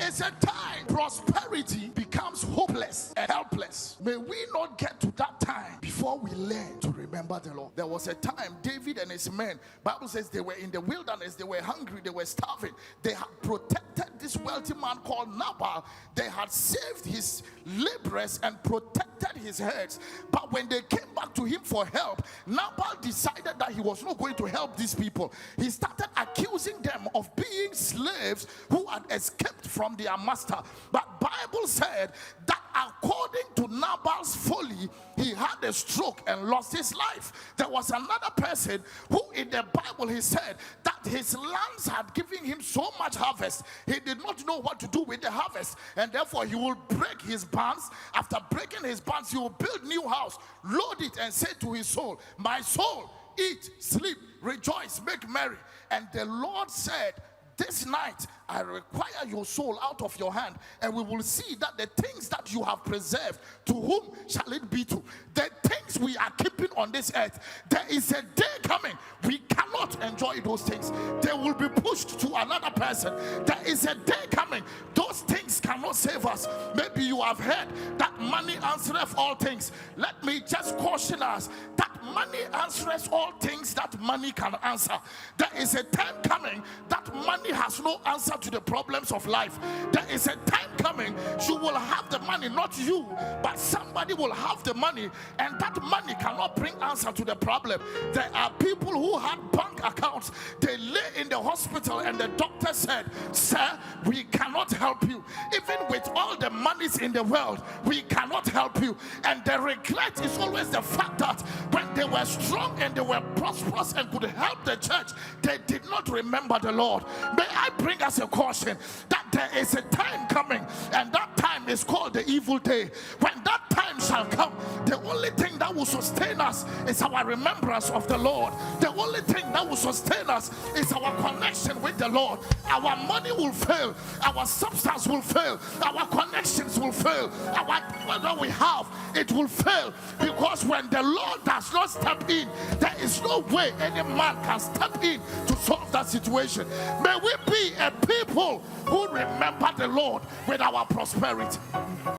is a time prosperity becomes hopeless and helpless. May we not get to that time before we learn to remember the Lord. There was a time David and his men, Bible says they were in the wilderness, they were hungry, they were starving. They had protected this wealthy man called Nabal. They had saved his laborers and protected his herds. But when they came back to him for help, Nabal decided that he was not going to help these people. He started accusing them of being slaves who had escaped from their master. But Bible said that according to Nabal's folly, he had a stroke and lost his life. There was another person who in the Bible, he said that his lands had given him so much harvest, he did not know what to do with the harvest, and therefore he will break his barns. After breaking his barns, he will build new house, load it, and say to his soul, my soul, eat, sleep, rejoice, make merry. And the Lord said, this night I require your soul out of your hand, and we will see that the things that you have preserved, to whom shall it be to? The things we are keeping on this earth, there is a day coming we cannot enjoy those things. They will be pushed to another person. There is a day coming, those things cannot save us. Maybe you have heard that money answereth all things. Let me just caution us that money answers all things that money can answer. There is a time coming that money has no answer to the problems of life. There is a time coming you will have the money, not you, but somebody will have the money, and that money cannot bring answer to the problem. There are people who had bank accounts, they lay in the hospital and the doctor said, sir, we cannot help you. Even with all the monies in the world, we cannot help you. And the regret is always the fact that when they were strong and they were prosperous and could help the church, they did not remember the Lord. May I bring us a caution that there is a time coming, and that time is called the evil day. When that time shall come, the only thing that will sustain us is our remembrance of the Lord. The only thing that will sustain us is our connection with the Lord. Our money will fail, our substance will fail, our connections will fail, whatever we have, it will fail, because when the Lord does not step in, there is no way any man can step in to solve that situation. May we be a people who remember the Lord with our prosperity.